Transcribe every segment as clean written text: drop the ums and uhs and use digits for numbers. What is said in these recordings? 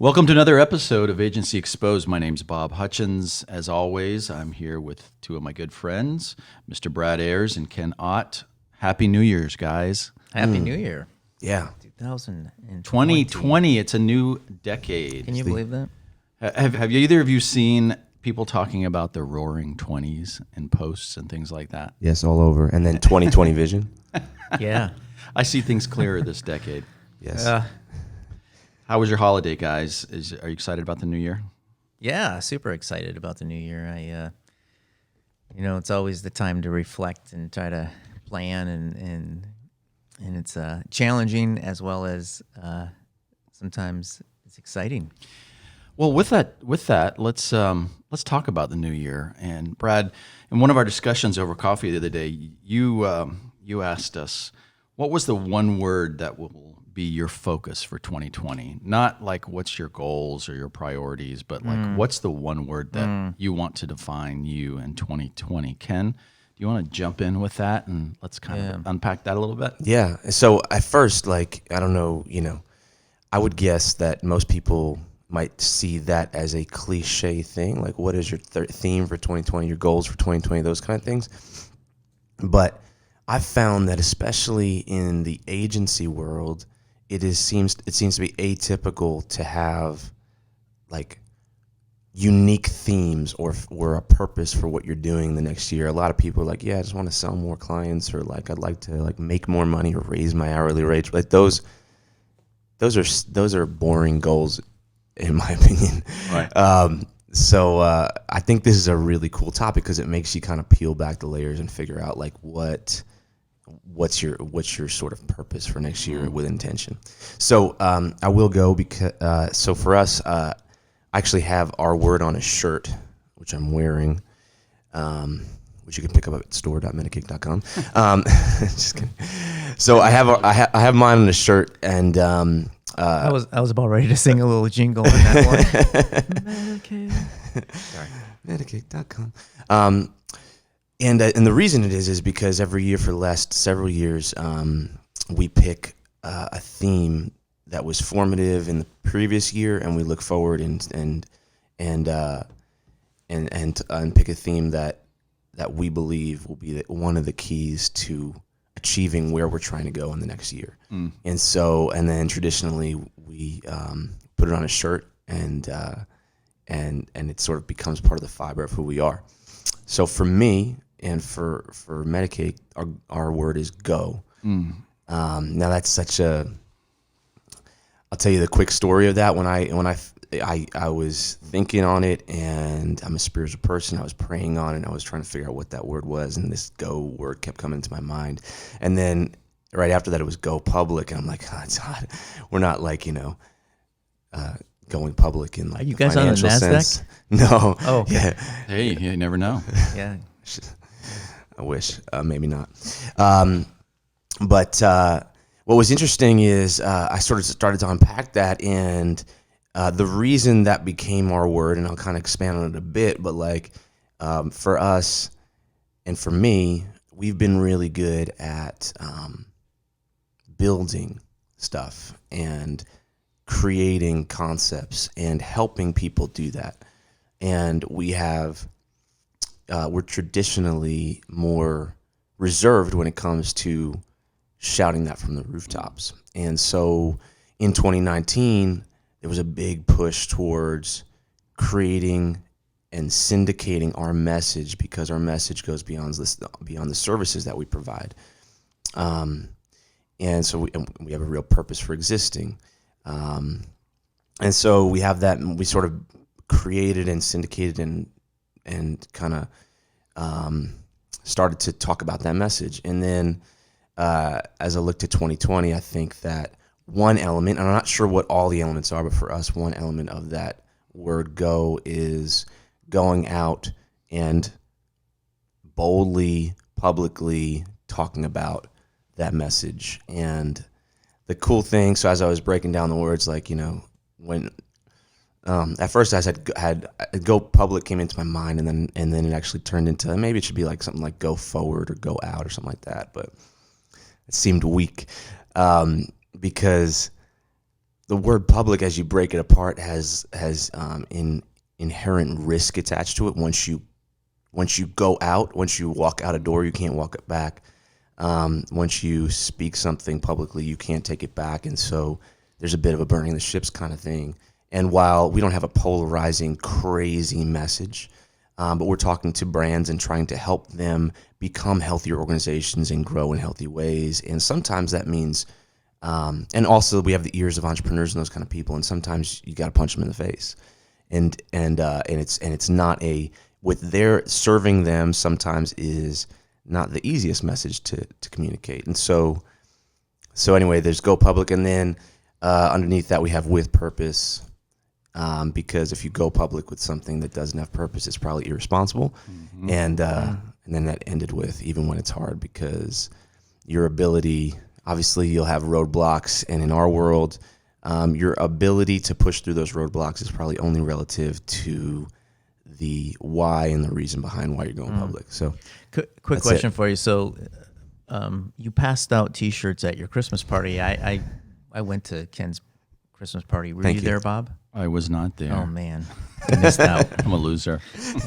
Welcome to another episode of Agency Exposed. My name's Bob Hutchins. As always, I'm here with two of my good friends, Mr. Brad Ayres and Ken Ott. Happy New Year's, guys. Happy New Year. Yeah. 2020. 2020, it's a new decade. Can you believe that? Have either of you seen people talking about the roaring 20s in posts and things like that? Yes, all over. And then 2020 vision. Yeah. I see things clearer this decade. Yes. How was your holiday, guys? Are you excited about the new year? Yeah, super excited about the new year. It's always the time to reflect and try to plan, and it's challenging as well as sometimes it's exciting. Well, with that, let's talk about the new year. And Brad, in one of our discussions over coffee the other day, you asked us, what was the one word that will be your focus for 2020? Not like what's your goals or your priorities, but like what's the one word that you want to define you in 2020? Ken, do you want to jump in with that and let's kind of unpack that a little bit? Yeah. So at first, I don't know, I would guess that most people might see that as a cliche thing. Like, what is your theme for 2020, your goals for 2020, those kind of things. But I've found that especially in the agency world, it seems to be atypical to have like unique themes or a purpose for what you're doing the next year. A lot of people are like, yeah, I just want to sell more clients, or like I'd like to like make more money or raise my hourly rate. Like those are boring goals, in my opinion. Right. So I think this is a really cool topic because it makes you kind of peel back the layers and figure out like what's your sort of purpose for next year with intention. So I will go because so for us, I actually have our word on a shirt, which I'm wearing, which you can pick up at store.medicate.com. Just kidding. So I have mine on a shirt, and I was about ready to sing a little jingle on that one. Medicate. Sorry, Medicate.com. And the reason it is because every year for the last several years, we pick a theme that was formative in the previous year, and we look forward and pick a theme that we believe will be one of the keys to achieving where we're trying to go in the next year. And then traditionally we put it on a shirt, and it sort of becomes part of the fiber of who we are. So for me, and for Medicaid, our word is go. Now that's such a. I'll tell you the quick story of that. When I was thinking on it, and I'm a spiritual person, I was praying on it, and I was trying to figure out what that word was, and this go word kept coming into my mind. And then right after that, it was go public, and I'm like, oh, it's hot. We're not like going public in like Are you the guys on the financial NASDAQ? sense. No. Oh, okay. Yeah. Hey, you never know. Yeah. I wish, maybe not. But what was interesting is I sort of started to unpack that, and the reason that became our word, and I'll kind of expand on it a bit, but like for us and for me, we've been really good at building stuff and creating concepts and helping people do that. And we're traditionally more reserved when it comes to shouting that from the rooftops. And so in 2019, there was a big push towards creating and syndicating our message, because our message goes beyond the services that we provide. And so we have a real purpose for existing. And so we have that, and we sort of created and syndicated and kind of started to talk about that message. And then as I look to 2020, I think that one element, and I'm not sure what all the elements are, but for us, one element of that word go is going out and boldly, publicly talking about that message. And the cool thing, so as I was breaking down the words, like, when at first I had go public came into my mind, and then it actually turned into maybe it should be like something like go forward or go out or something like that, but it seemed weak because the word public, as you break it apart, has inherent risk attached to it. Once you go out, once you walk out a door, you can't walk it back. Once you speak something publicly, you can't take it back. And so there's a bit of a burning the ships kind of thing. And while we don't have a polarizing, crazy message, but we're talking to brands and trying to help them become healthier organizations and grow in healthy ways. And sometimes that means, and also we have the ears of entrepreneurs and those kind of people. And sometimes you got to punch them in the face. And it's not with their serving them sometimes is not the easiest message to communicate. And so anyway, there's go public, and then underneath that we have with purpose, because if you go public with something that doesn't have purpose, it's probably irresponsible. Mm-hmm. And then that ended with even when it's hard, because your ability, obviously you'll have roadblocks, and in our world, your ability to push through those roadblocks is probably only relative to the why and the reason behind why you're going public. So quick question for you. So you passed out T-shirts at your Christmas party. I went to Ken's Christmas party. Were you there, Bob? I was not there. Oh, man. I missed out. I'm a loser.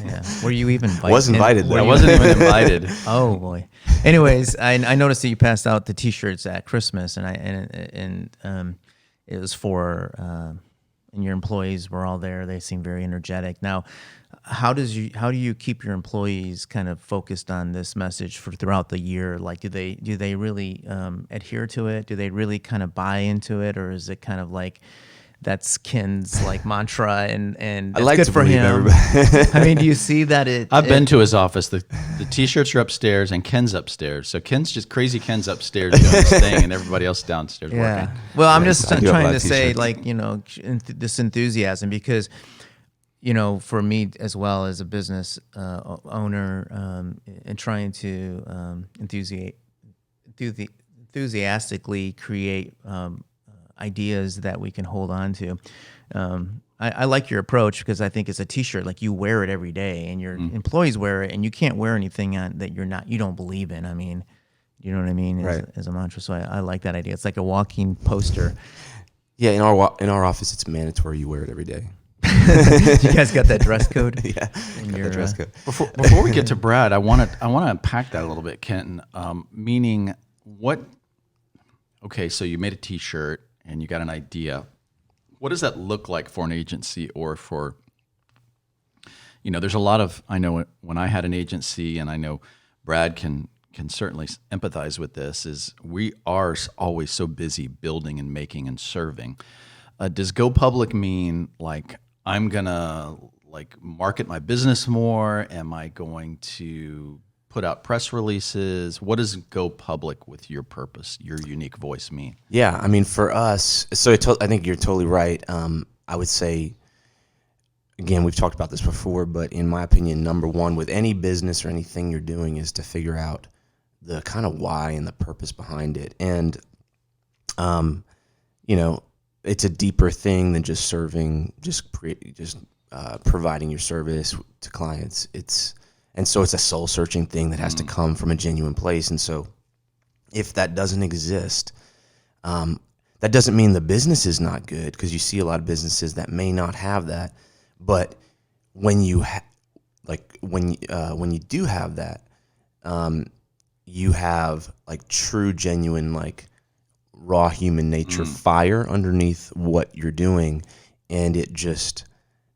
Yeah. Were you even invited? Was invited. I wasn't even invited. Oh, boy. Anyways, I noticed that you passed out the T-shirts at Christmas, and it was for, and your employees were all there. They seemed very energetic. Now, how do you keep your employees kind of focused on this message throughout the year? Like, do they really adhere to it? Do they really kind of buy into it, or is it kind of like that's Ken's like mantra and it's like good to for him? I mean, do you see that I've been to his office. The T-shirts are upstairs and Ken's upstairs. So Ken's upstairs doing his thing, and everybody else downstairs working. Well, I'm just I do have a trying lot to of say, T-shirts. like, this enthusiasm, because for me as well as a business owner, and trying to enthusiastically create ideas that we can hold on to. I like your approach, because I think it's a T-shirt, like you wear it every day, and your employees wear it, and you can't wear anything on that you don't believe in. I mean, you know what I mean? Right. As a mantra. So I like that idea. It's like a walking poster. Yeah, in our office, it's mandatory you wear it every day. You guys got that dress code? Yeah, got the dress code. Before we get to Brad, I want to unpack that a little bit, Kenton. Meaning what? Okay, so you made a T-shirt and you got an idea. What does that look like for an agency, or for? There's a lot of, I know when I had an agency, and I know Brad can certainly empathize with this, is we are always so busy building and making and serving. Does go public mean like I'm gonna like market my business more? Am I going to put out press releases? What does go public with your purpose, your unique voice mean? Yeah, I mean, for us, so I think you're totally right. I would say, again, we've talked about this before, but in my opinion, number one with any business or anything you're doing is to figure out the kind of why and the purpose behind it. And, it's a deeper thing than just serving, providing your service to clients. And so it's a soul searching thing that has to come from a genuine place. And so if that doesn't exist, that doesn't mean the business is not good, because you see a lot of businesses that may not have that. But when you when you do have that, you have like true, genuine, like raw human nature fire underneath what you're doing, and it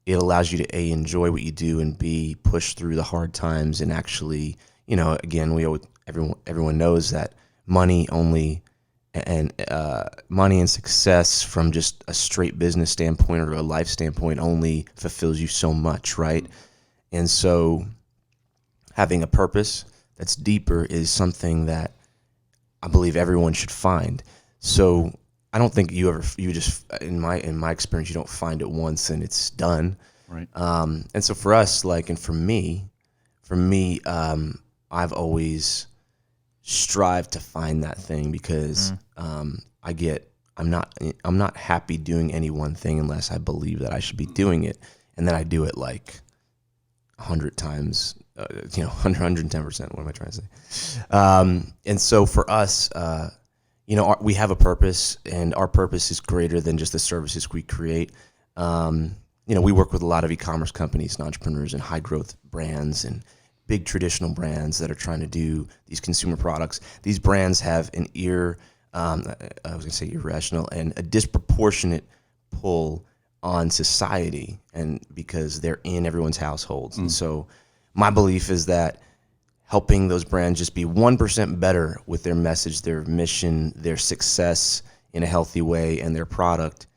allows you to A, enjoy what you do, and B, push through the hard times. And actually, again, everyone knows that money and success from just a straight business standpoint or a life standpoint only fulfills you so much, right? And so having a purpose that's deeper is something that I believe everyone should find. So I don't think you just, in my experience, you don't find it once and it's done. Right. And so for us, and for me, I've always strived to find that thing, because I'm not happy doing any one thing unless I believe that I should be doing it, and then I do it like 100 times, 110%. What am I trying to say? And so for us, we have a purpose, and our purpose is greater than just the services we create. We work with a lot of e-commerce companies and entrepreneurs and high growth brands and big traditional brands that are trying to do these consumer products. These brands have an irrational and a disproportionate pull on society, and because they're in everyone's households. And so my belief is that helping those brands just be 1% better with their message, their mission, their success in a healthy way, and their product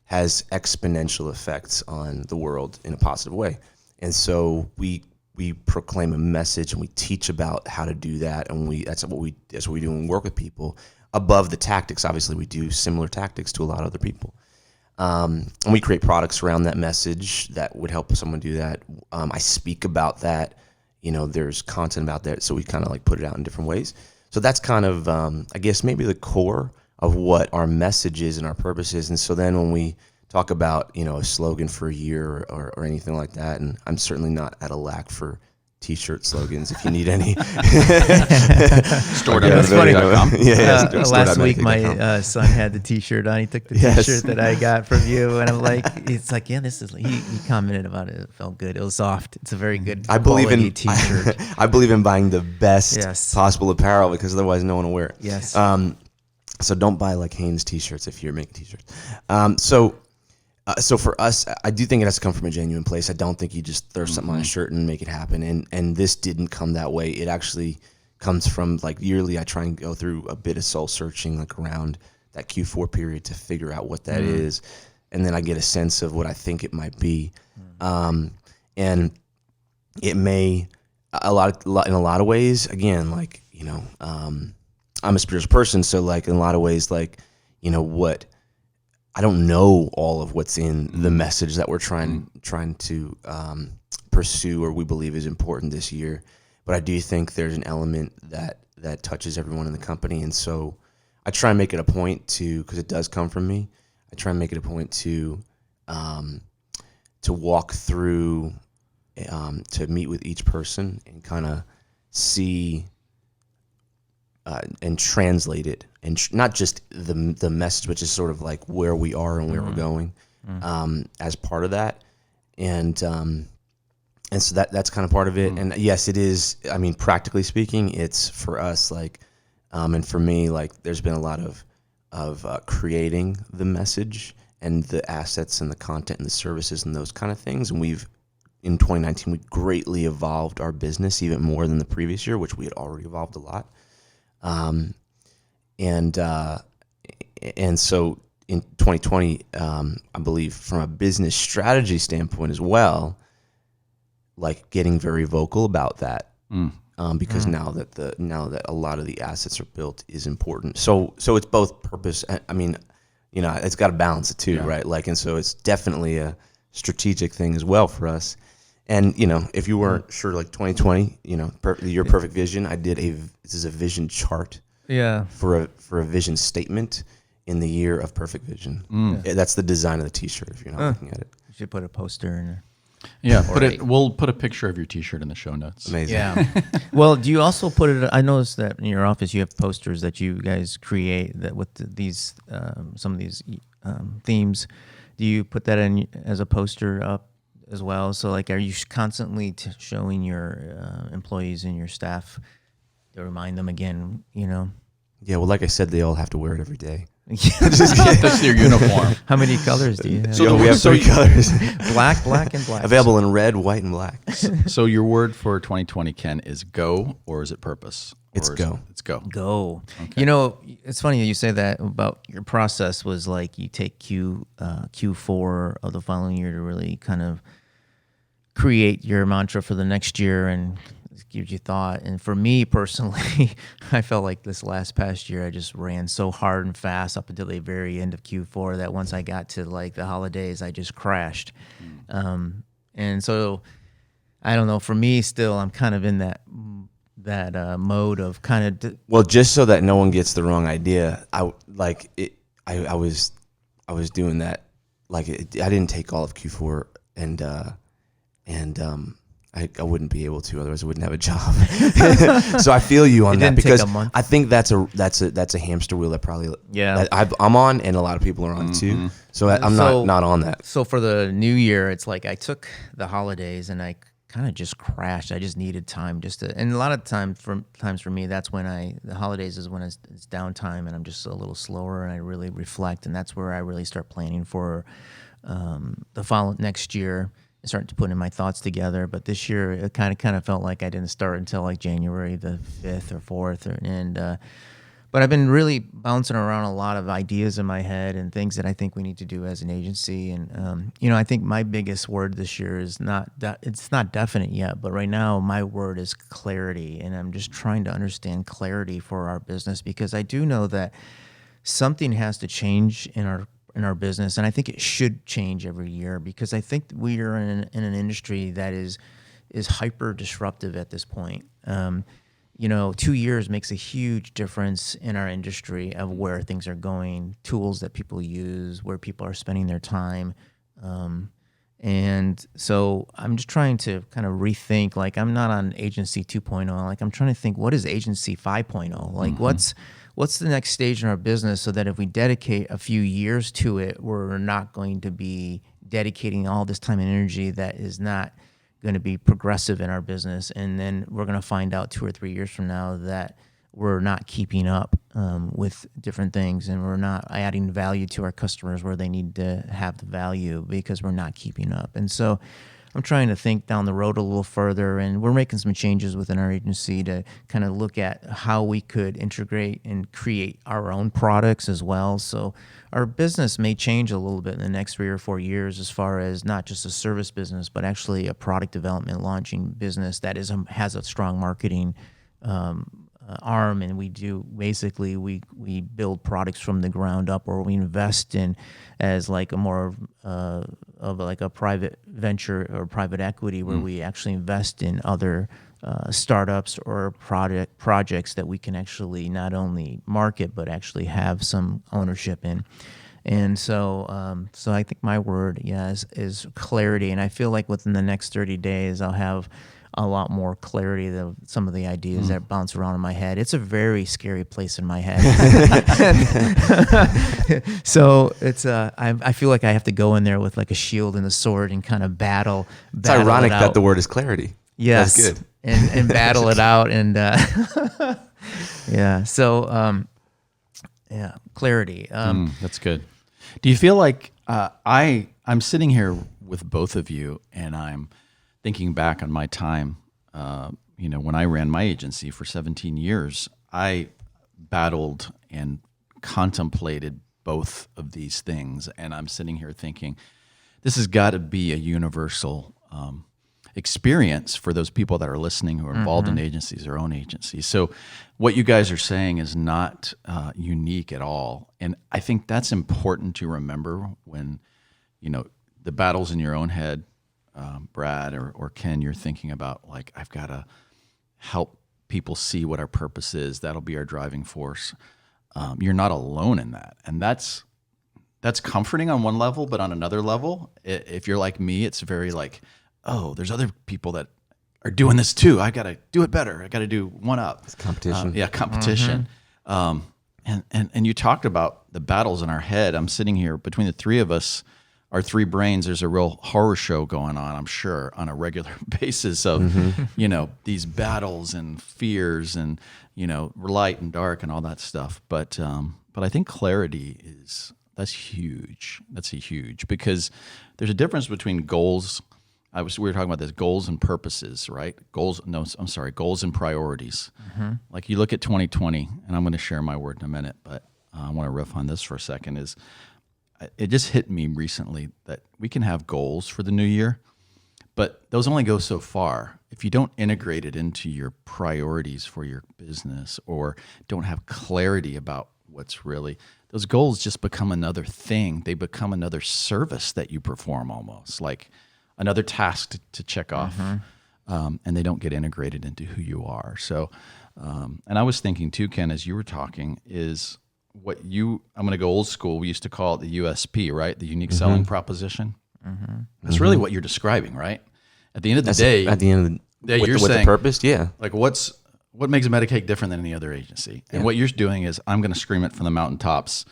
has exponential effects on the world in a positive way. And so we proclaim a message, and we teach about how to do that, and that's what we do when we work with people. Above the tactics, obviously, we do similar tactics to a lot of other people. And we create products around that message that would help someone do that. I speak about that. There's content about that, so we kind of like put it out in different ways. So that's kind of, I guess, maybe the core of what our message is and our purpose is. And so then when we talk about, a slogan for a year or anything like that, and I'm certainly not at a lack for T-shirt slogans if you need any. Store.com. Last week my son had the T-shirt on. He took the T-shirt that I got from you, and I'm like, it's like, yeah, this is. He commented about it. It felt good. It was soft. It's a very good quality T-shirt. I believe in buying the best possible apparel, because otherwise no one will wear it. Yes. So don't buy like Hanes T-shirts if you're making T-shirts. So for us, I do think it has to come from a genuine place. I don't think you just throw something on a shirt and make it happen. And this didn't come that way. It actually comes from, like, yearly I try and go through a bit of soul searching, like around that Q4 period, to figure out what that is. And then I get a sense of what I think it might be. And it may, in a lot of ways, again, like, I'm a spiritual person. So like in a lot of ways, like, what, I don't know all of what's in the message that we're trying to pursue, or we believe is important this year. But I do think there's an element that touches everyone in the company. And so I try and make it a point to, because it does come from me, I try and make it a point to walk through, to meet with each person and kind of see and translate it, and not just the message, but just sort of like where we are and where we're going as part of that. And so that's kind of part of it. And yes, it is. I mean, practically speaking, it's for us, like, and for me, like, there's been a lot of creating the message and the assets and the content and the services and those kind of things. And in 2019, we greatly evolved our business even more than the previous year, which we had already evolved a lot. And so in 2020, I believe from a business strategy standpoint as well, like getting very vocal about that, because now that a lot of the assets are built is important. So it's both purpose. I mean, it's got to balance it too, right? Like, and so it's definitely a strategic thing as well for us. And, if you weren't sure, like 2020, your perfect vision, I did this is a vision chart. Yeah. For a vision statement in the year of perfect vision. Yeah, that's the design of the T-shirt if you're not looking at it. You should put a poster in there. Yeah, we'll put a picture of your T-shirt in the show notes. Amazing. Yeah. Well, do you also put it? I noticed that in your office you have posters that you guys create that with these some of these themes. Do you put that in as a poster up as well? So, like, are you constantly showing your employees and your staff to remind them again? Yeah. Well, like I said, they all have to wear it every day. That's their uniform. How many colors do you have? So we have 3 colors. Black, and black. Available in red, white, and black. So your word for 2020, Ken, is go, or is it purpose? It's go. It's go. Go. Okay. It's funny you say that about your process was like you take Q4 of the following year to really kind of create your mantra for the next year and gives you thought. And for me personally, I felt like this past year I just ran so hard and fast up until the very end of Q4 that once I got to like the holidays, I just crashed. And so I don't know. For me, still, I'm kind of in that mode of kind of. Well, just so that no one gets the wrong idea, I was doing that. Like, I didn't take all of Q4 and I wouldn't be able to, otherwise I wouldn't have a job. So I feel you on that, didn't take because a month. I think that's a hamster wheel that probably Yeah. that I'm on, and a lot of people are on too. So I'm So- not on that. So for the new year, it's like I took the holidays and I kind of just crashed. I just needed time and a lot of times for me, that's when the holidays is when it's downtime and I'm just a little slower and I really reflect. And that's where I really start planning for the next year. I started to put in my thoughts together, but this year it kind of felt like I didn't start until like January the 5th or 4th, but I've been really bouncing around a lot of ideas in my head and things that I think we need to do as an agency. And I think my biggest word this year is it's not definite yet, but right now my word is clarity, and I'm just trying to understand clarity for our business, because I do know that something has to change in our business, and I think it should change every year, because I think we are in an industry that is hyper disruptive at this point. 2 years makes a huge difference in our industry of where things are going, tools that people use, where people are spending their time. And so I'm just trying to kind of rethink, like I'm not on agency 2.0, like I'm trying to think, what is agency 5.0? Like what's the next stage in our business, so that if we dedicate a few years to it, we're not going to be dedicating all this time and energy that is not going to be progressive in our business. And then we're going to find out 2 or 3 years from now that we're not keeping up with different things, and we're not adding value to our customers where they need to have the value, because we're not keeping up. And so I'm trying to think down the road a little further, and we're making some changes within our agency to kind of look at how we could integrate and create our own products as well. So our business may change a little bit in the next 3 or 4 years, as far as not just a service business, but actually a product development launching business that has a strong marketing arm. And we build products from the ground up, or we invest in as like a more of like a private venture or private equity, where we actually invest in other startups or projects that we can actually not only market but actually have some ownership in. And so I think my word, is clarity. And I feel like within the next 30 days, I'll have a lot more clarity of some of the ideas that bounce around in my head. It's a very scary place in my head. So it's I feel like I have to go in there with like a shield and a sword and kind of battle. It's ironic that the word is clarity. Yes, that's good. And battle it out, and yeah. So clarity. That's good. Do you feel like I'm sitting here with both of you, and I'm thinking back on my time, when I ran my agency for 17 years, I battled and contemplated both of these things. And I'm sitting here thinking, this has got to be a universal experience for those people that are listening who are involved in agencies or own agencies. So what you guys are saying is not unique at all. And I think that's important to remember when, the battles in your own head, Brad or Ken, you're thinking about, like, I've got to help people see what our purpose is. That'll be our driving force. You're not alone in that. And that's comforting on one level, but on another level, if you're like me, it's very like, oh, there's other people that are doing this too. I got to do it better. I got to do one up. It's competition. Competition. And you talked about the battles in our head. I'm sitting here between the three of us, our three brains. There's a real horror show going on, I'm sure, on a regular basis of, these battles and fears and, light and dark and all that stuff. But I think clarity that's huge. That's huge, because there's a difference between goals. We were talking about this, goals and purposes, right? Goals and priorities. Like you look at 2020, and I'm going to share my word in a minute, but I want to riff on this for a second. It just hit me recently that we can have goals for the new year, but those only go so far. If you don't integrate it into your priorities for your business, or don't have clarity about what's really, those goals just become another thing. They become another service that you perform, almost like another task to check off, and they don't get integrated into who you are. So, and I was thinking too, Ken, as you were talking, is I'm going to go old school. We used to call it the USP, right? The unique selling proposition. That's really what you're describing, right? At the end of the day, at the end of the, you're with saying the purpose, yeah. like what makes Medicake different than any other agency? And what you're doing is I'm going to scream it from the mountaintops.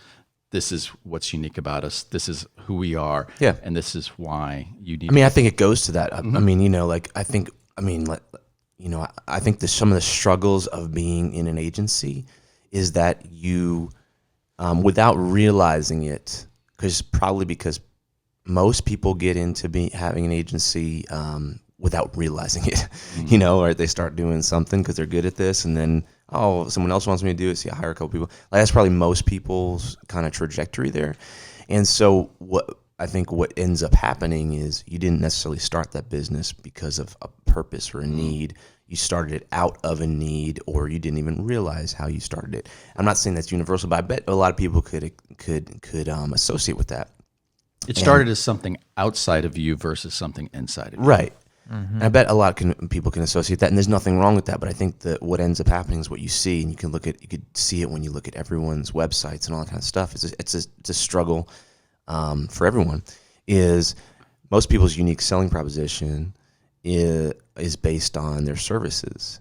This is what's unique about us. This is who we are. Yeah. And this is why you need. I mean, I think it goes to that. I mean, you know, like I think some of the struggles of being in an agency is that you, without realizing it, because most people get into having an agency without realizing it, you know, or they start doing something because they're good at this, and then someone else wants me to do it, so I hire a couple people. Like that's probably most people's kind of trajectory there. And so what ends up happening is you didn't necessarily start that business because of a purpose or a need. You started it out of a need, or you didn't even realize how you started it. I'm not saying that's universal, but I bet a lot of people could associate with that. It started as something outside of you versus something inside of you. Right. And I bet a lot of people can associate that, and there's nothing wrong with that. But I think that what ends up happening is what you see, and you could see it when you look at everyone's websites and all that kind of stuff. It's a struggle for everyone. Is most people's unique selling proposition is based on their services,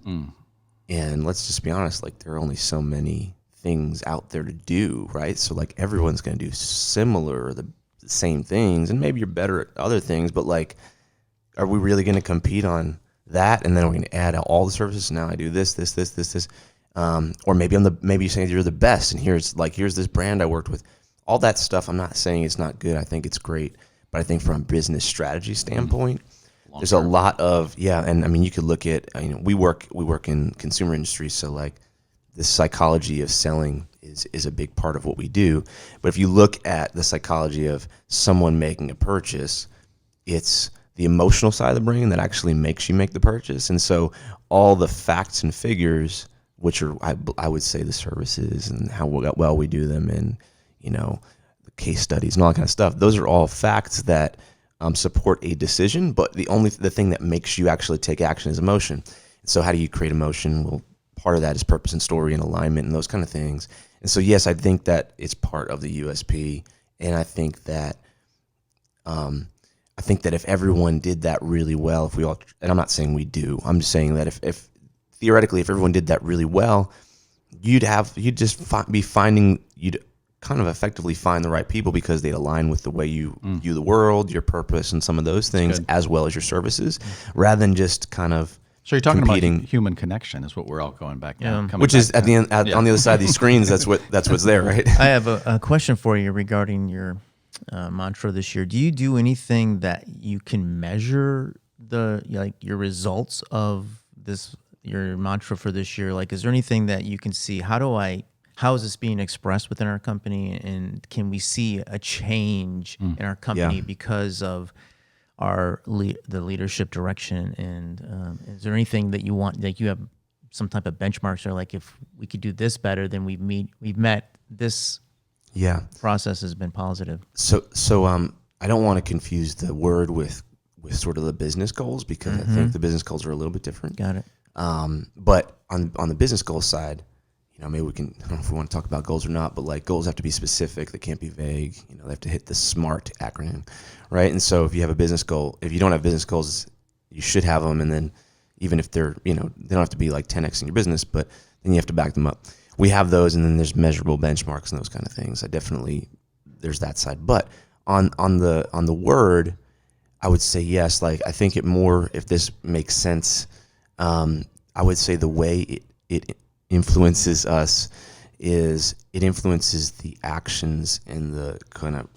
and let's just be honest, like there are only so many things out there to do, right? So like everyone's going to do similar or the same things, and maybe you're better at other things, but like, are we really going to compete on that? And then we're going to add all the services. Now I do this, or maybe maybe you're saying you're the best, and here's this brand I worked with. All that stuff. I'm not saying it's not good. I think it's great, but I think from a business strategy standpoint, there's a lot of and I mean you could look at we work in consumer industry, so like the psychology of selling is a big part of what we do. But if you look at the psychology of someone making a purchase, it's the emotional side of the brain that actually makes you make the purchase. And so all the facts and figures, which are, I would say, the services and how well we do them, and, the case studies and all that kind of stuff, those are all facts that support a decision. But the thing that makes you actually take action is emotion. So how do you create emotion? Well, part of that is purpose and story and alignment and those kind of things. And so, yes, I think that it's part of the USP. And I think that, if everyone did that really well, and I'm not saying we do, I'm just saying that if theoretically, if everyone did that really well, you'd kind of effectively find the right people because they'd align with the way you view the world, your purpose, and some of those things, as well as your services, rather than just kind of. So you're talking competing. About human connection is what we're all going back now. Which is at the end, on the other side of these screens, that's what's there, right? I have a question for you regarding your mantra this year. Do you do anything that you can measure your results of your mantra for this year? Like, is there anything that you can see? How is this being expressed within our company, and can we see a change in our company because of the leadership direction? And is there anything that you want, like you have some type of benchmarks, or like if we could do this better, then we've met this. Yeah, process has been positive. So I don't want to confuse the word with sort of the business goals, because I think the business goals are a little bit different. Got it. But on the business goal side, maybe we can, I don't know if we want to talk about goals or not, but like goals have to be specific. They can't be vague. They have to hit the SMART acronym, right? And so if you have a business goal, if you don't have business goals, you should have them. And then even if they're, they don't have to be like 10x in your business, but then you have to back them up. We have those, and then there's measurable benchmarks and those kind of things. There's that side. But on the word, I would say yes. Like, I think it more, if this makes sense, I would say the way it influences us is it influences the actions and the kind of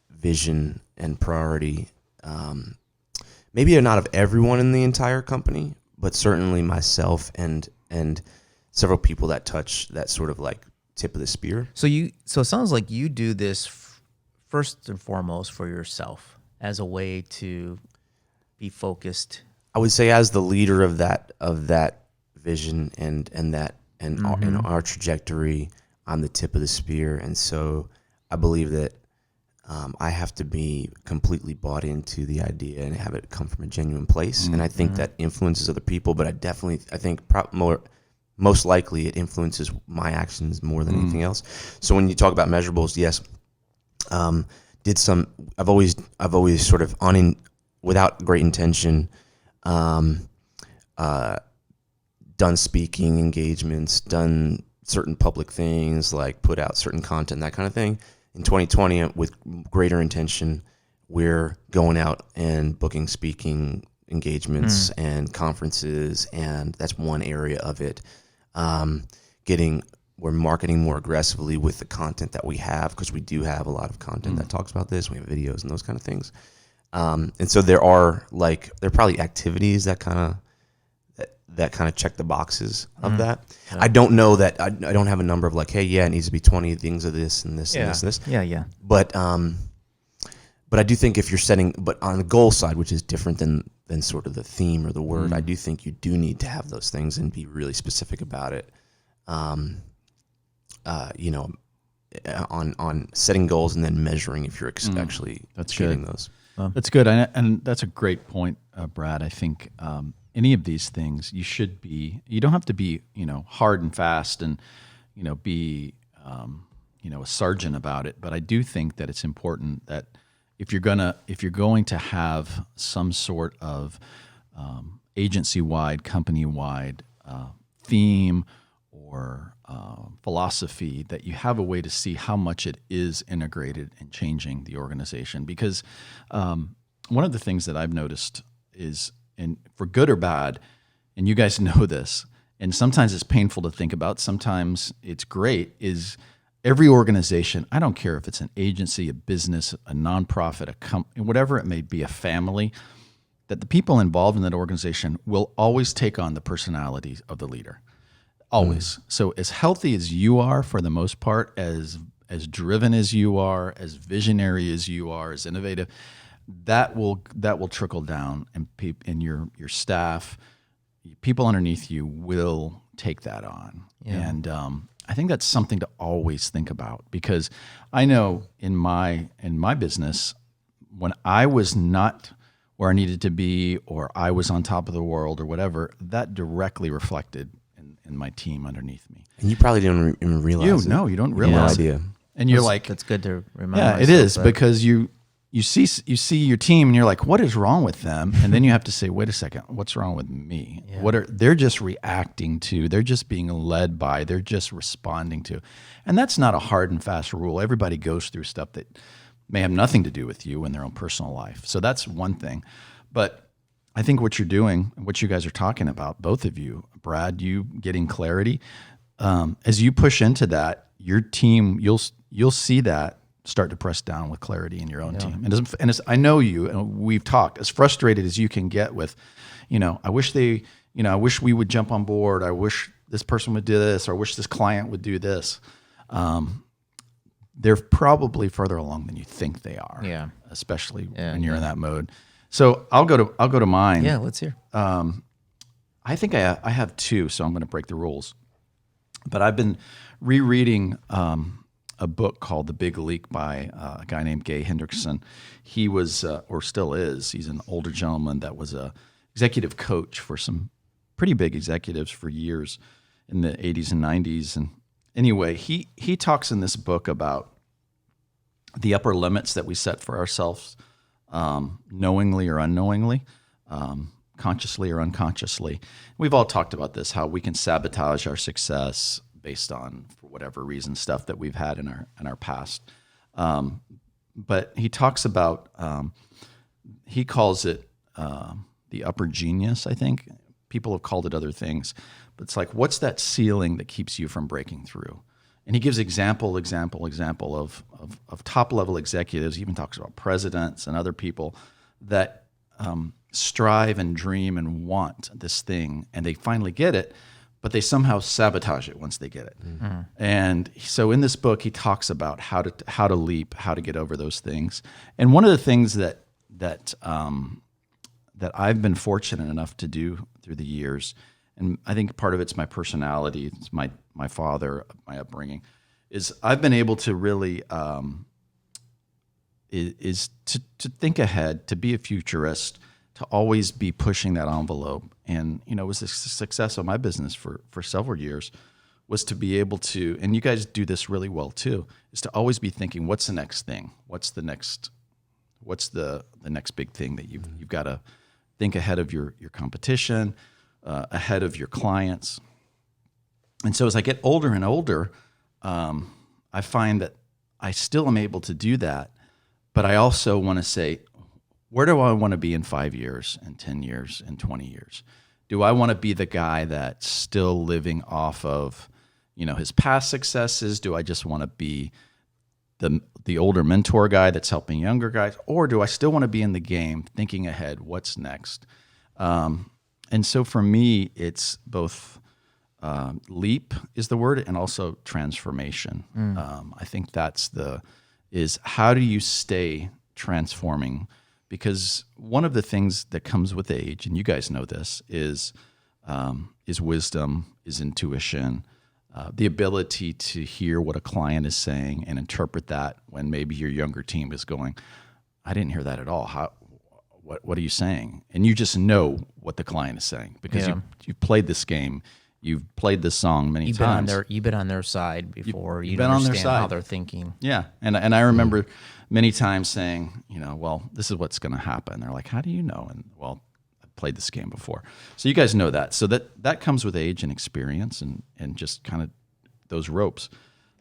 vision and priority. Maybe not of everyone in the entire company, but certainly myself and several people that touch that sort of like tip of the spear. So it sounds like you do this first and foremost for yourself as a way to be focused. I would say as the leader of that vision and our trajectory, I'm the tip of the spear. And so I believe that I have to be completely bought into the idea and have it come from a genuine place. And I think that influences other people, but I think most likely it influences my actions more than anything else. So when you talk about measurables, yes, I've always sort of without great intention, done speaking engagements, done certain public things like put out certain content, that kind of thing. In 2020, with greater intention, we're going out and booking speaking engagements and conferences, and that's one area of it. We're marketing more aggressively with the content that we have, because we do have a lot of content that talks about this. We have videos and those kind of things. And so there are probably activities that kind of check the boxes of that. Yeah. I don't know that I don't have a number of like, hey, yeah, it needs to be 20 things of this and this and this and this. Yeah. But I do think if you're but on the goal side, which is different than sort of the theme or the word, I do think you do need to have those things and be really specific about it. On setting goals and then measuring if you're actually achieving those. That's good. And that's a great point, Brad. I think any of these things, you don't have to be, hard and fast and, be, a sergeant about it. But I do think that it's important that if you're going to have some sort of agency-wide, company-wide theme or philosophy, that you have a way to see how much it is integrated in changing the organization. Because one of the things that I've noticed is, and for good or bad, and you guys know this, and sometimes it's painful to think about, sometimes it's great, is every organization, I don't care if it's an agency, a business, a nonprofit, a company, whatever it may be, a family, that the people involved in that organization will always take on the personality of the leader. Always. So as healthy as you are, for the most part, as driven as you are, as visionary as you are, as innovative, that will trickle down, and your staff, people underneath you will take that on. Yeah. And I think that's something to always think about, because I know in my business, when I was not where I needed to be, or I was on top of the world or whatever, that directly reflected in my team underneath me. And you probably didn't even realize No, you don't realize it. And you're like, that's good to remind. Yeah, it is, because you see your team and you're like, what is wrong with them? And then you have to say, wait a second, what's wrong with me? Yeah. They're just reacting to, they're just being led by, they're just responding to. And that's not a hard and fast rule. Everybody goes through stuff that may have nothing to do with you in their own personal life. So that's one thing. But I think what you're doing, what you guys are talking about, both of you, Brad, you getting clarity, as you push into that, your team, you'll see that start to press down with clarity in your own team. And I know you, and we've talked, as frustrated as you can get with, I wish we would jump on board. I wish this person would do this, or I wish this client would do this. They're probably further along than you think they are. Yeah. Especially when you're in that mode. So I'll go to mine. Yeah, let's hear. I think I have two, so I'm going to break the rules. But I've been rereading a book called The Big Leak by a guy named Gay Hendrickson. He was, or still is, he's an older gentleman that was a executive coach for some pretty big executives for years in the 80s and 90s. And anyway, he talks in this book about the upper limits that we set for ourselves, knowingly or unknowingly, consciously or unconsciously. We've all talked about this, how we can sabotage our success based on, for whatever reason, stuff that we've had in our past. But he talks about, he calls it the upper genius, I think. People have called it other things. But it's like, what's that ceiling that keeps you from breaking through? And he gives example of top-level executives. He even talks about presidents and other people that strive and dream and want this thing, and they finally get it, but they somehow sabotage it once they get it. Mm-hmm. And so in this book, he talks about how to leap, how to get over those things. And one of the things that I've been fortunate enough to do through the years, and I think part of it's my personality, it's my father, my upbringing, is I've been able to really is to think ahead, to be a futurist, to always be pushing that envelope. And it was the success of my business for several years, was to be able to, and you guys do this really well too, is to always be thinking, what's the next thing? What's the next big thing that you've got to think ahead of your competition, ahead of your clients. And so as I get older and older, I find that I still am able to do that, but I also want to say, where do I want to be in 5 years and 10 years and 20 years? Do I want to be the guy that's still living off of, his past successes? Do I just want to be the older mentor guy that's helping younger guys? Or do I still want to be in the game thinking ahead, what's next? And so for me, it's both leap is the word, and also transformation. I think is how do you stay transforming? Because one of the things that comes with age, and you guys know this, is wisdom, is intuition, the ability to hear what a client is saying and interpret that when maybe your younger team is going, I didn't hear that at all. What are you saying? And you just know what the client is saying because you've played this game. You've played this song many times. You've been on their side before. You been on their understand side. how they're thinking. Yeah, and I remember many times saying, well, this is what's going to happen. They're like, how do you know? And well, I played this game before. So you guys know that. So that comes with age and experience and just kind of those ropes.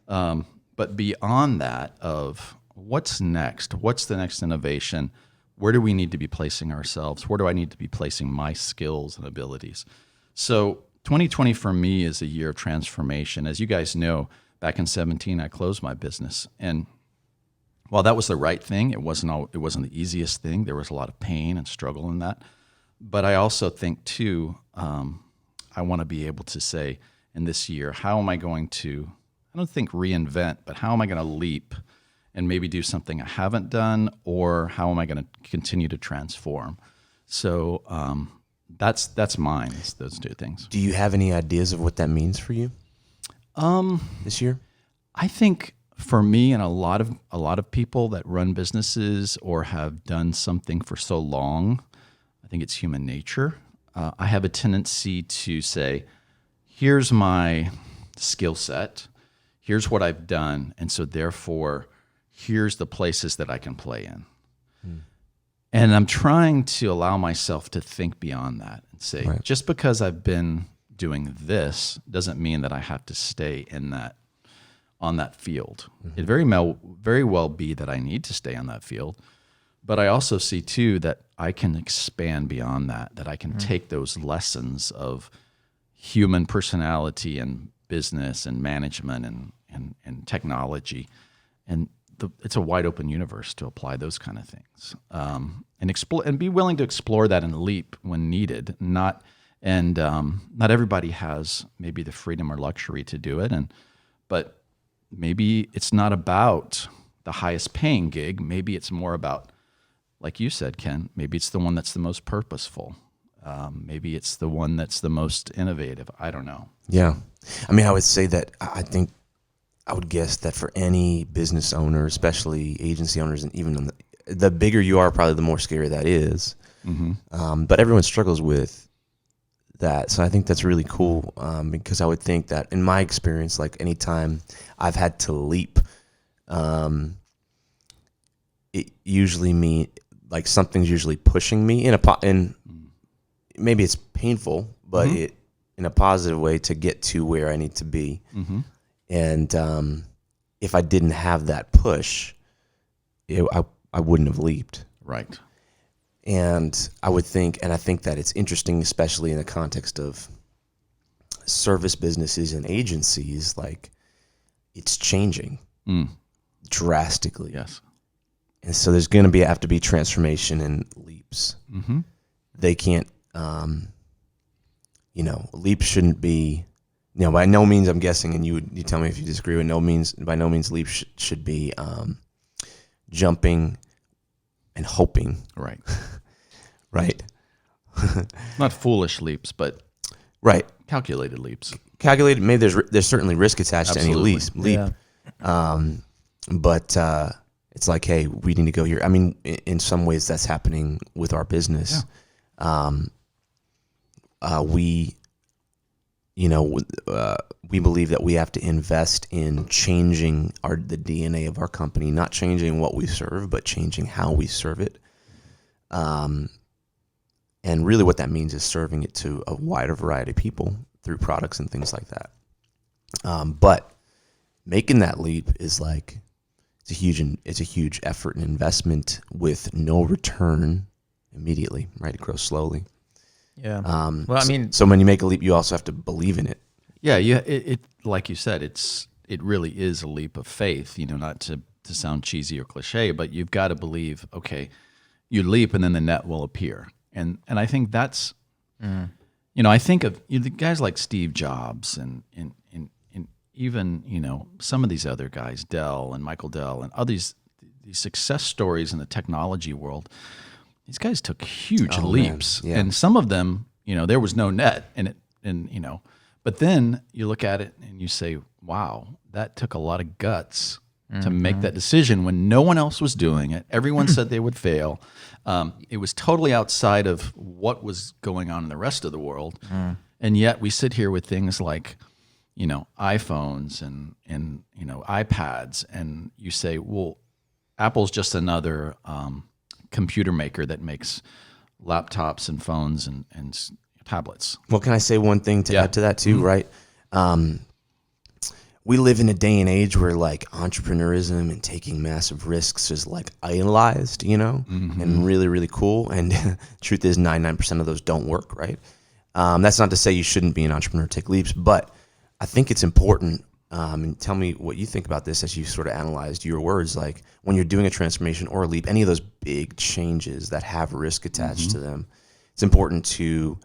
But beyond that of what's next? What's the next innovation? Where do we need to be placing ourselves? Where do I need to be placing my skills and abilities? So 2020 for me is a year of transformation. As you guys know, back in 2017, I closed my business. And while that was the right thing, it wasn't the easiest thing. There was a lot of pain and struggle in that. But I also think, too, I want to be able to say in this year, how am I going to, I don't think reinvent, but how am I going to leap and maybe do something I haven't done, or how am I going to continue to transform? So that's mine. It's those two things. Do you have any ideas of what that means for you this year? I think for me and a lot of people that run businesses or have done something for so long, I think it's human nature. I have a tendency to say, here's my skill set, here's what I've done, and so therefore, here's the places that I can play in. And I'm trying to allow myself to think beyond that and say, right, just because I've been doing this doesn't mean that I have to stay on that field. Mm-hmm. It very well be that I need to stay on that field, but I also see too that I can expand beyond that I can take those lessons of human personality and business and management and technology, and it's a wide open universe to apply those kind of things, and be willing to explore that and leap when needed. Not everybody has maybe the freedom or luxury to do it, but maybe it's not about the highest paying gig. Maybe it's more about, like you said, Ken, maybe it's the one that's the most purposeful. Maybe it's the one that's the most innovative. I don't know. Yeah. I mean, I would say that I would guess that for any business owner, especially agency owners, and even the bigger you are, probably the more scary that is. Mm-hmm. But everyone struggles with that. So I think that's really cool, because I would think that in my experience, like anytime I've had to leap, it usually means like something's usually pushing me in maybe it's painful, but mm-hmm. In a positive way to get to where I need to be. Mm-hmm. And if I didn't have that push, I wouldn't have leaped. Right. And I think that it's interesting, especially in the context of service businesses and agencies, like it's changing drastically. Yes. And so there's going to have to be transformation and leaps. Mm-hmm. They can't, leaps shouldn't be, by no means, I'm guessing, and you tell me if you disagree, by no means leaps should be jumping and hoping. Right. Right. Not foolish leaps, but right, calculated leaps. Calculated. Maybe there's certainly risk attached Absolutely. to any leap. Yeah. But it's like, hey, we need to go here. I mean, in some ways, that's happening with our business. Yeah. We believe that we have to invest in changing the DNA of our company, not changing what we serve, but changing how we serve it. And really what that means is serving it to a wider variety of people through products and things like that. But making that leap is like, it's a huge effort and investment with no return immediately, right? It grows slowly. Yeah. Well, I mean, so when you make a leap, you also have to believe in it. Yeah, it like you said, it really is a leap of faith, not to sound cheesy or cliche, but you've got to believe, okay, you leap and then the net will appear. And I think that's, I think of the guys like Steve Jobs and even, some of these other guys, Dell and Michael Dell and others, these success stories in the technology world. These guys took huge leaps, Yeah. and some of them, there was no net, but then you look at it and you say, wow, that took a lot of guts to make that decision when no one else was doing it. Everyone said they would fail. It was totally outside of what was going on in the rest of the world. And yet we sit here with things like, iPhones and iPads, and you say, well, Apple's just another computer maker that makes laptops and phones and tablets. Well, can I say one thing to add to that too, right? We live in a day and age where like entrepreneurism and taking massive risks is like idolized, and really, really cool. And truth is 99% of those don't work, right? That's not to say you shouldn't be an entrepreneur, take leaps, but I think it's important, and tell me what you think about this as you sort of analyzed your words, like when you're doing a transformation or a leap, any of those big changes that have risk attached to them, it's important to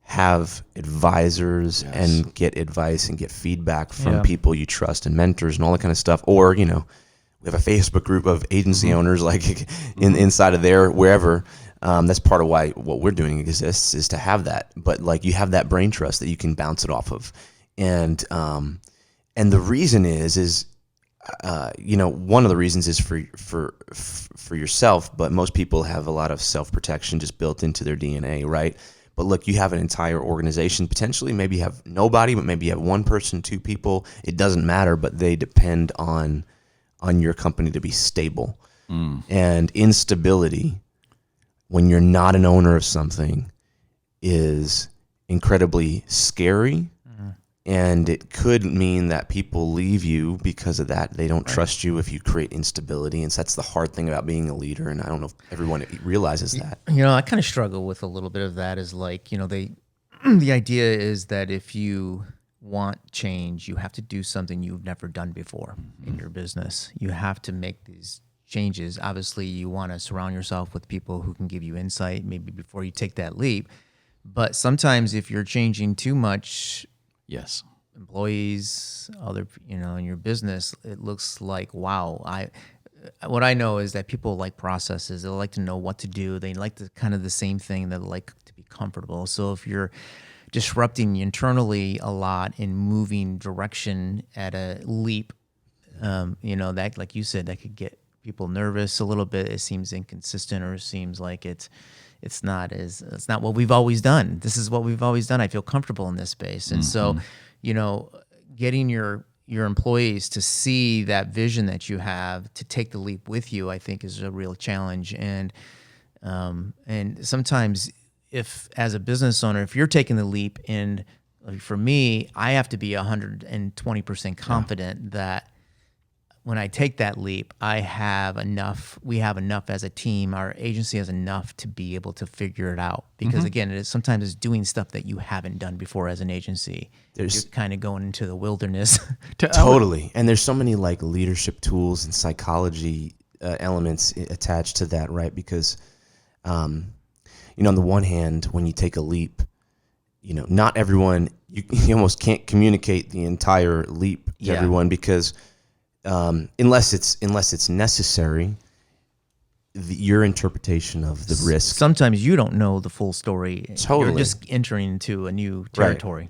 have advisors and get advice and get feedback from people you trust and mentors and all that kind of stuff. Or, we have a Facebook group of agency owners like inside of there, wherever. That's part of why what we're doing exists, is to have that. But like you have that brain trust that you can bounce it off of. And the reason is one of the reasons is for yourself, but most people have a lot of self-protection just built into their DNA, right? But look, you have an entire organization, potentially maybe you have nobody, but maybe you have one person, two people, it doesn't matter, but they depend on your company to be stable. And instability, when you're not an owner of something, is incredibly scary. And it could mean that people leave you because of that. They don't trust you if you create instability. And so that's the hard thing about being a leader. And I don't know if everyone realizes that. I kind of struggle with a little bit of that. Is like, the idea is that if you want change, you have to do something you've never done before in your business. You have to make these changes. Obviously, you want to surround yourself with people who can give you insight maybe before you take that leap. But sometimes if you're changing too much, Yes. employees, other, in your business, it looks like, wow. What I know is that people like processes. They like to know what to do. They like the same thing. They like to be comfortable. So if you're disrupting internally a lot and moving direction at a leap, that, like you said, that could get people nervous a little bit. It seems inconsistent, or it seems like it's not what we've always done. This is what we've always done. I feel comfortable in this space. And so, getting your employees to see that vision that you have, to take the leap with you, I think is a real challenge. And sometimes if, as a business owner, if you're taking the leap, and for me, I have to be 120% confident that when I take that leap, we have enough as a team, our agency has enough to be able to figure it out. Because again, sometimes it's doing stuff that you haven't done before as an agency. You're kind of going into the wilderness. Totally. And there's so many like leadership tools and psychology elements attached to that, right? Because, on the one hand, when you take a leap, not everyone, you almost can't communicate the entire leap to everyone, because unless it's necessary, your interpretation of the risk. Sometimes you don't know the full story. Totally. You're just entering into a new territory.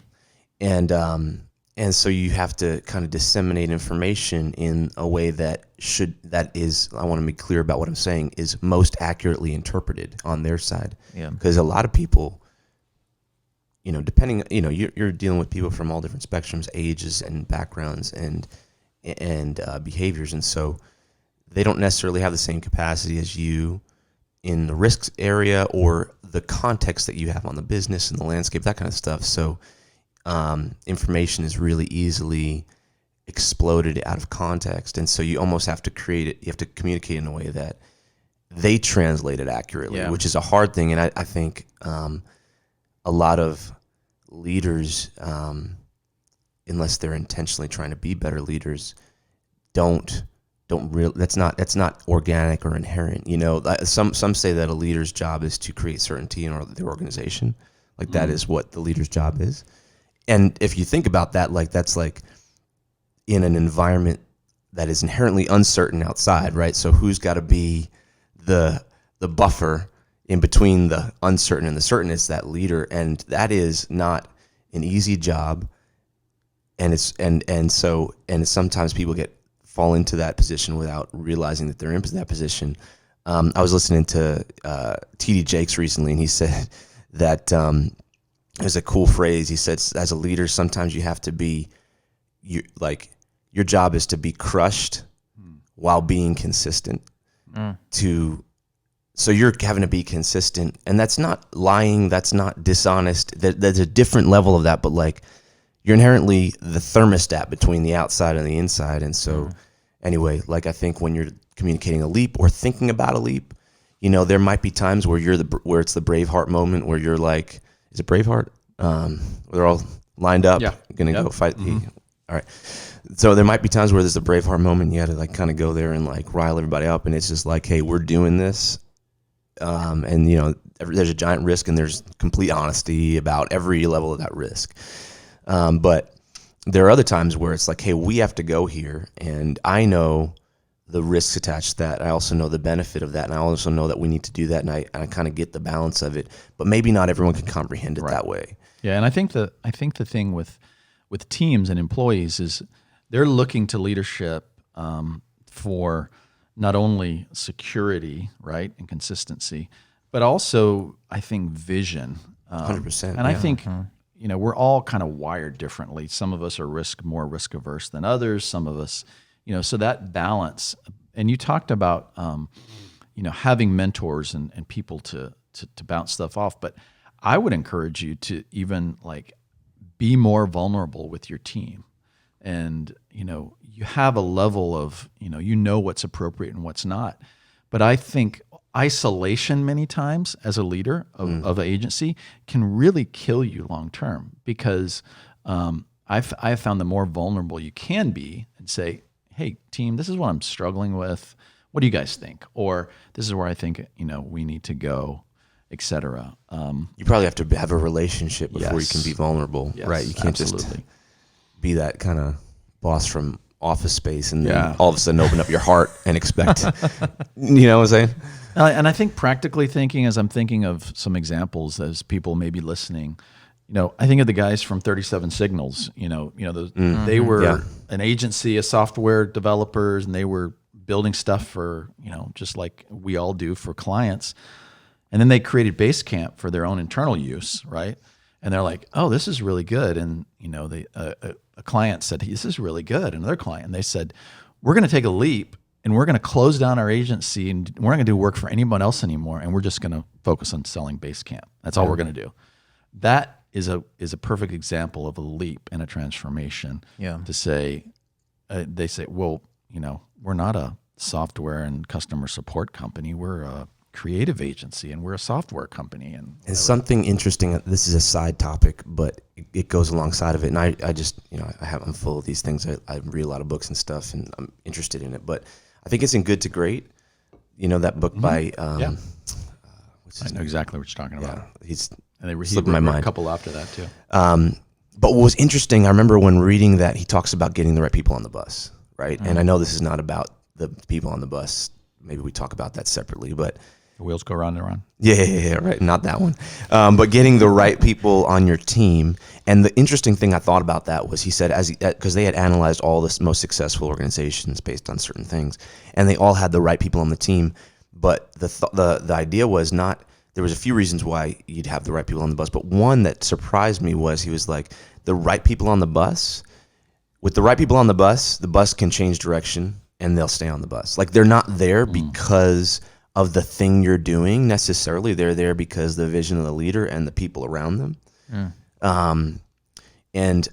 Right. And so you have to kind of disseminate information in a way that I want to be clear about what I'm saying, is most accurately interpreted on their side. Yeah. Because a lot of people, depending, you're dealing with people from all different spectrums, ages and backgrounds and behaviors, and so they don't necessarily have the same capacity as you in the risks area or the context that you have on the business and the landscape, that kind of stuff. So information is really easily exploded out of context, and so you almost have to create it. You have to communicate in a way that they translate it accurately, which is a hard thing. And I think a lot of leaders, unless they're intentionally trying to be better leaders, don't really. That's not organic or inherent. You know, some say that a leader's job is to create certainty in the organization. Like that is what the leader's job is. And if you think about that, like that's like in an environment that is inherently uncertain outside, right? So who's got to be the buffer in between the uncertain and the certain? It's that leader, and that is not an easy job. And it's so sometimes people fall into that position without realizing that they're in that position. I was listening to T.D. Jakes recently, and he said that there's a cool phrase. He said, as a leader, sometimes you have to be, your job is to be crushed while being consistent. So you're having to be consistent, and that's not lying. That's not dishonest. There's a different level of that, but like you're inherently the thermostat between the outside and the inside. And so anyway, like I think when you're communicating a leap or thinking about a leap, you know, there might be times where where it's the Braveheart moment where you're like, is it Braveheart? They're all lined up, going to go fight. All right. So there might be times where there's a Braveheart moment. You got to like kind of go there and like rile everybody up. And it's just like, hey, we're doing this. And you know, there's a giant risk and there's complete honesty about every level of that risk. But there are other times where it's like, hey, we have to go here. And I know the risks attached to that. I also know the benefit of that. And I also know that we need to do that. And I kind of get the balance of it, but maybe not everyone can comprehend it that way. Yeah. And I think the thing with teams and employees is they're looking to leadership for not only security, right, and consistency, but also I think vision. 100%. And I think, you know, we're all kind of wired differently. Some of us are more risk averse than others. Some of us, you know, so that balance. And you talked about, you know, having mentors and people to bounce stuff off. But I would encourage you to even like be more vulnerable with your team. And, you know, you have a level of, you know what's appropriate and what's not. But I think isolation many times as a leader of an agency can really kill you long term, because I've found the more vulnerable you can be and say, hey, team, this is what I'm struggling with. What do you guys think? Or this is where I think, you know, we need to go, et cetera. You probably have to have a relationship before you can be vulnerable, right? You can't just be that kind of boss from Office Space and then all of a sudden open up your heart and expect, you know what I'm saying? And I think practically thinking, as I'm thinking of some examples as people may be listening, you know, I think of the guys from 37 Signals, they were an agency of software developers, and they were building stuff for, you know, just like we all do for clients. And then they created Basecamp for their own internal use, right? And they're like, oh, this is really good. And, you know, a client said, this is really good. Another client, and they said, we're going to take a leap and we're going to close down our agency and we're not going to do work for anyone else anymore. And we're just going to focus on selling Basecamp. That's all we're going to do. That is a perfect example of a leap and a transformation. Yeah. To say, they say, well, you know, we're not a software and customer support company. We're a creative agency and we're a software company. And something interesting, this is a side topic, but it goes alongside of it. And I just, you know, I'm full of these things. I read a lot of books and stuff and I'm interested in it, but I think it's in Good to Great, you know, that book by, what's his name? Know exactly what you're talking about. Yeah, and he slipped my mind. A couple after that too. But what was interesting, I remember when reading that, he talks about getting the right people on the bus, right? And I know this is not about the people on the bus. Maybe we talk about that separately, but the wheels go round and round. Yeah, right. Not that one. But getting the right people on your team. And the interesting thing I thought about that was he said, because they had analyzed all the most successful organizations based on certain things, and they all had the right people on the team. But the idea was not, there was a few reasons why you'd have the right people on the bus, but one that surprised me was he was like, the right people on the bus, with the right people on the bus can change direction and they'll stay on the bus. Like they're not there because of the thing you're doing necessarily. They're there because the vision of the leader and the people around them. And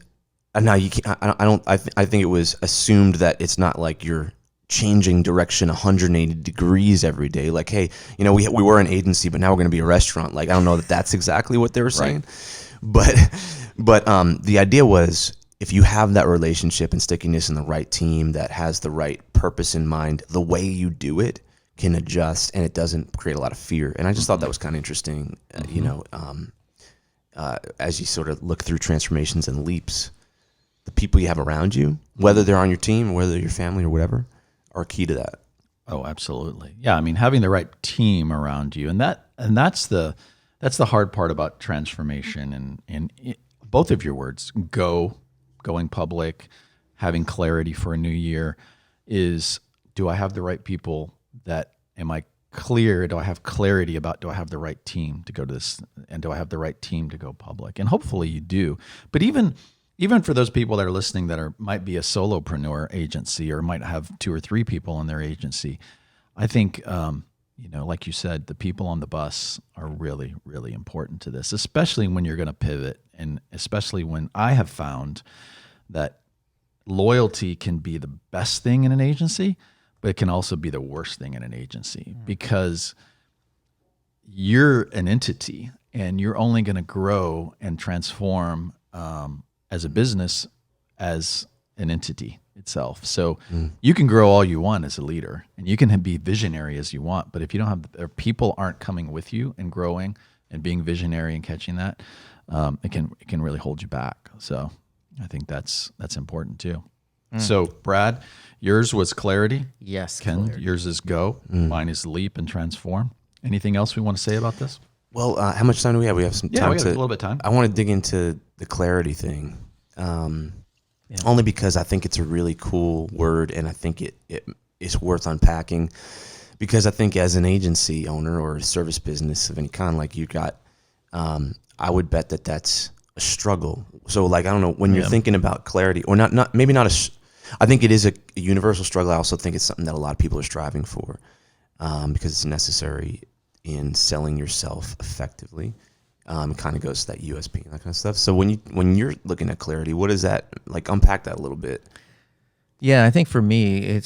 now you can't, I think it was assumed that it's not like you're changing direction 180 degrees every day. Like, hey, we were an agency, but now we're going to be a restaurant. Like, I don't know that that's exactly what they were saying, but the idea was, if you have that relationship and stickiness in the right team that has the right purpose in mind, the way you do it can adjust and it doesn't create a lot of fear. And I just thought that was kind of interesting, as you sort of look through transformations and leaps, the people you have around you, whether they're on your team or whether they're your family or whatever, are key to that. Oh, absolutely. Yeah, I mean, having the right team around you, and that's the hard part about transformation. And both of your words, going public, having clarity for a new year, is, do I have the right people? Am I clear? Do I have clarity about, do I have the right team to go to this, and do I have the right team to go public? And hopefully you do. But even for those people that are listening that might be a solopreneur agency or might have 2 or 3 people in their agency, I think, like you said, the people on the bus are really, really important to this, especially when you're going to pivot, and especially when I have found that loyalty can be the best thing in an agency, but it can also be the worst thing in an agency, because you're an entity and you're only going to grow and transform as a business as an entity itself. So you can grow all you want as a leader, and you can be visionary as you want, but if you don't have, if people aren't coming with you and growing and being visionary and catching that, it can really hold you back. So I think that's important too. So Brad, yours was clarity. Yes. Ken, clarity. Yours is go. Mine is leap and transform. Anything else we want to say about this? Well, how much time do we have? We have some time. Yeah, we got a little bit of time. I want to dig into the clarity thing, only because I think it's a really cool word, and I think it is worth unpacking, because I think as an agency owner or a service business of any kind, like you got, I would bet that that's a struggle. So, like, I don't know, when you're thinking about clarity, or maybe not I think it is a universal struggle. I also think it's something that a lot of people are striving for, because it's necessary in selling yourself effectively. It kind of goes to that USP and that kind of stuff. So when you're looking at clarity, what is that like? Unpack that a little bit. Yeah, I think for me,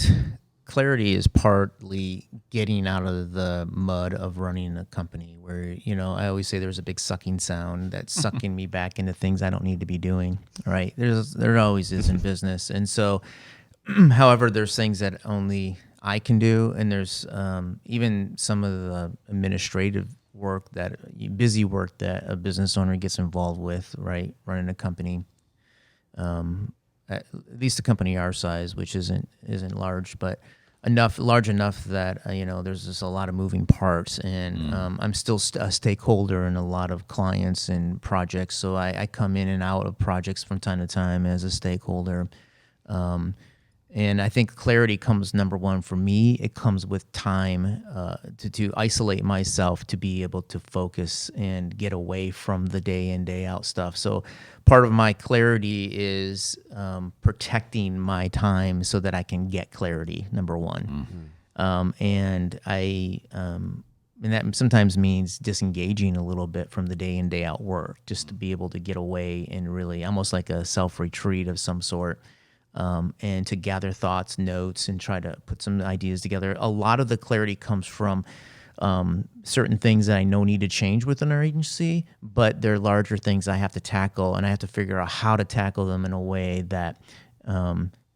clarity is partly getting out of the mud of running a company where, I always say there's a big sucking sound that's sucking me back into things I don't need to be doing, right? There always is in business. And so, however, there's things that only I can do, and there's even some of the administrative work, busy work that a business owner gets involved with, right? Running a company, at least a company our size, which isn't large, but large enough that there's just a lot of moving parts, and I'm still a stakeholder in a lot of clients and projects. So I come in and out of projects from time to time as a stakeholder. And I think clarity comes, number one, for me, it comes with time to isolate myself, to be able to focus and get away from the day in, day out stuff. So part of my clarity is protecting my time so that I can get clarity, number one. And that sometimes means disengaging a little bit from the day in, day out work, just to be able to get away and really almost like a self-retreat of some sort. And to gather thoughts, notes, and try to put some ideas together. A lot of the clarity comes from certain things that I know need to change within our agency, but they're larger things I have to tackle, and I have to figure out how to tackle them in a way that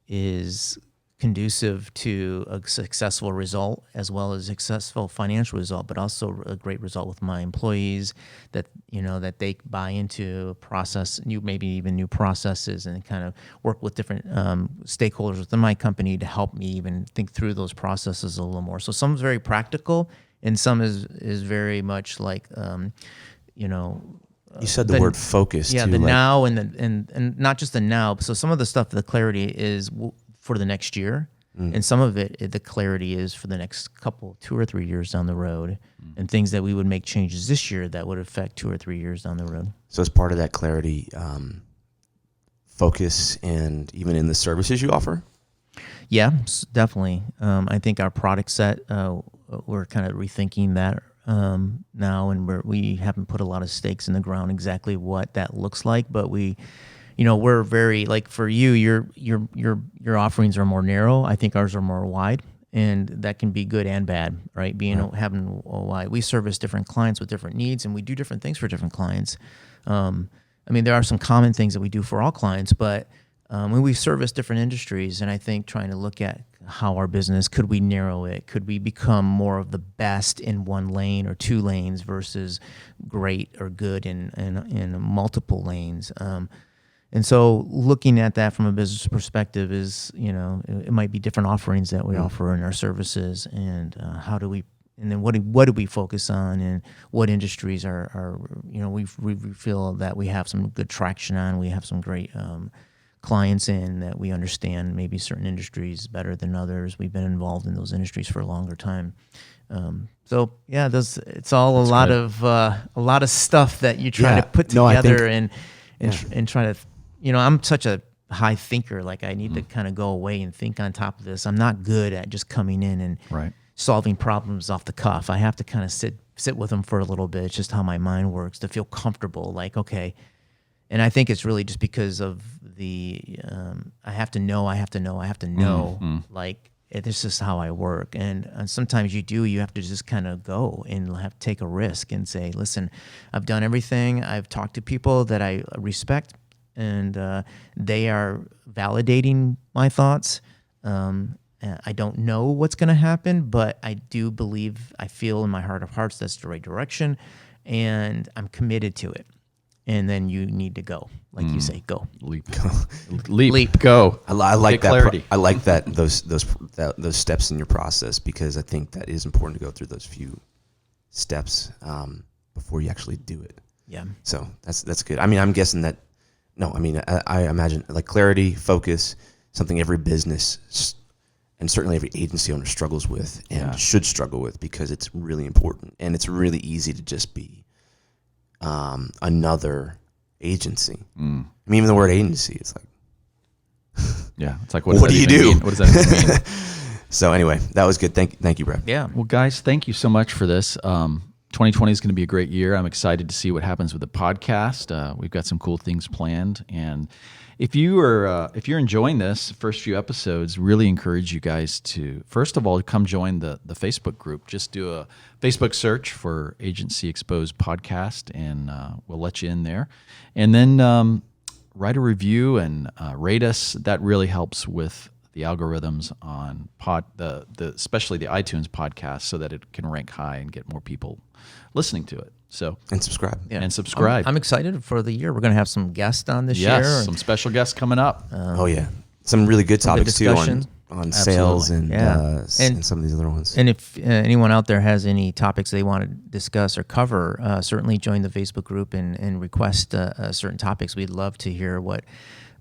is conducive to a successful result, as well as successful financial result, but also a great result with my employees, that that they buy into process, maybe even new processes, and kind of work with different stakeholders within my company to help me even think through those processes a little more. So some is very practical, and some is very much like you said the word focus. Yeah, too, the now and not just the now. So some of the stuff, the clarity is for the next year, and some of it, the clarity is for the next 2 or 3 years down the road, and things that we would make changes this year that would affect 2 or 3 years down the road. So as part of that clarity, focus, and even in the services you offer? Yeah, definitely. I think our product set, we're kind of rethinking that now, and we haven't put a lot of stakes in the ground exactly what that looks like, but we're very, like, for you, your offerings are more narrow. I think ours are more wide, and that can be good and bad, right? Having a wide, we service different clients with different needs, and we do different things for different clients. There are some common things that we do for all clients, but when we service different industries, and I think trying to look at how our business, could we narrow it? Could we become more of the best in one lane or two lanes versus great or good in multiple lanes? And so looking at that from a business perspective is, it might be different offerings that we offer in our services, and then what do we focus on, and what industries are we feel that we have some good traction on, we have some great clients in that we understand maybe certain industries better than others. We've been involved in those industries for a longer time. It's all a lot of stuff that you try to put together and try to, I'm such a high thinker. Like, I need to kind of go away and think on top of this. I'm not good at just coming in and solving problems off the cuff. I have to kind of sit with them for a little bit. It's just how my mind works, to feel comfortable. Like, okay. And I think it's really just because of I have to know. Like, this is how I work. And sometimes you have to just kind of go and have to take a risk and say, listen, I've done everything. I've talked to people that I respect, and they are validating my thoughts. I don't know what's going to happen, but I do believe, I feel in my heart of hearts that's the right direction, and I'm committed to it. And then you need to go, like you say, go. Leap, go. I like Get clarity. I like that those steps in your process, because I think that is important to go through those few steps before you actually do it. Yeah. So that's good. I'm guessing that. No, I imagine, like, clarity, focus, something every business and certainly every agency owner struggles with and should struggle with, because it's really important, and it's really easy to just be another agency. Even the word agency, it's like, it's like, what do you do? What does that even mean? So anyway, that was good. Thank you, Brad. Yeah. Well, guys, thank you so much for this. 2020 is going to be a great year. I'm excited to see what happens with the podcast. We've got some cool things planned, and if you're enjoying this first few episodes, really encourage you guys to, first of all, come join the Facebook group. Just do a Facebook search for Agency Exposed Podcast, and we'll let you in there. And then write a review and rate us. That really helps with the algorithms on especially the iTunes podcast, so that it can rank high and get more people listening to it. So, and subscribe. Yeah. And subscribe. I'm excited for the year. We're going to have some guests on this year. Yes, some special guests coming up. Some really good topics too on Absolutely. sales and some of these other ones. And if anyone out there has any topics they want to discuss or cover, certainly join the Facebook group and request certain topics. We'd love to hear what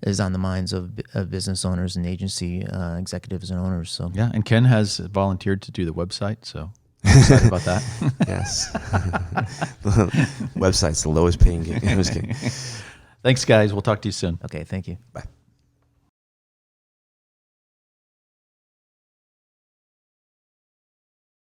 is on the minds of business owners and agency executives and owners. So and Ken has volunteered to do the website, so I'm excited about that. Yes. The website's the lowest paying gig. I'm just kidding. Thanks, guys. We'll talk to you soon. Okay, thank you. Bye.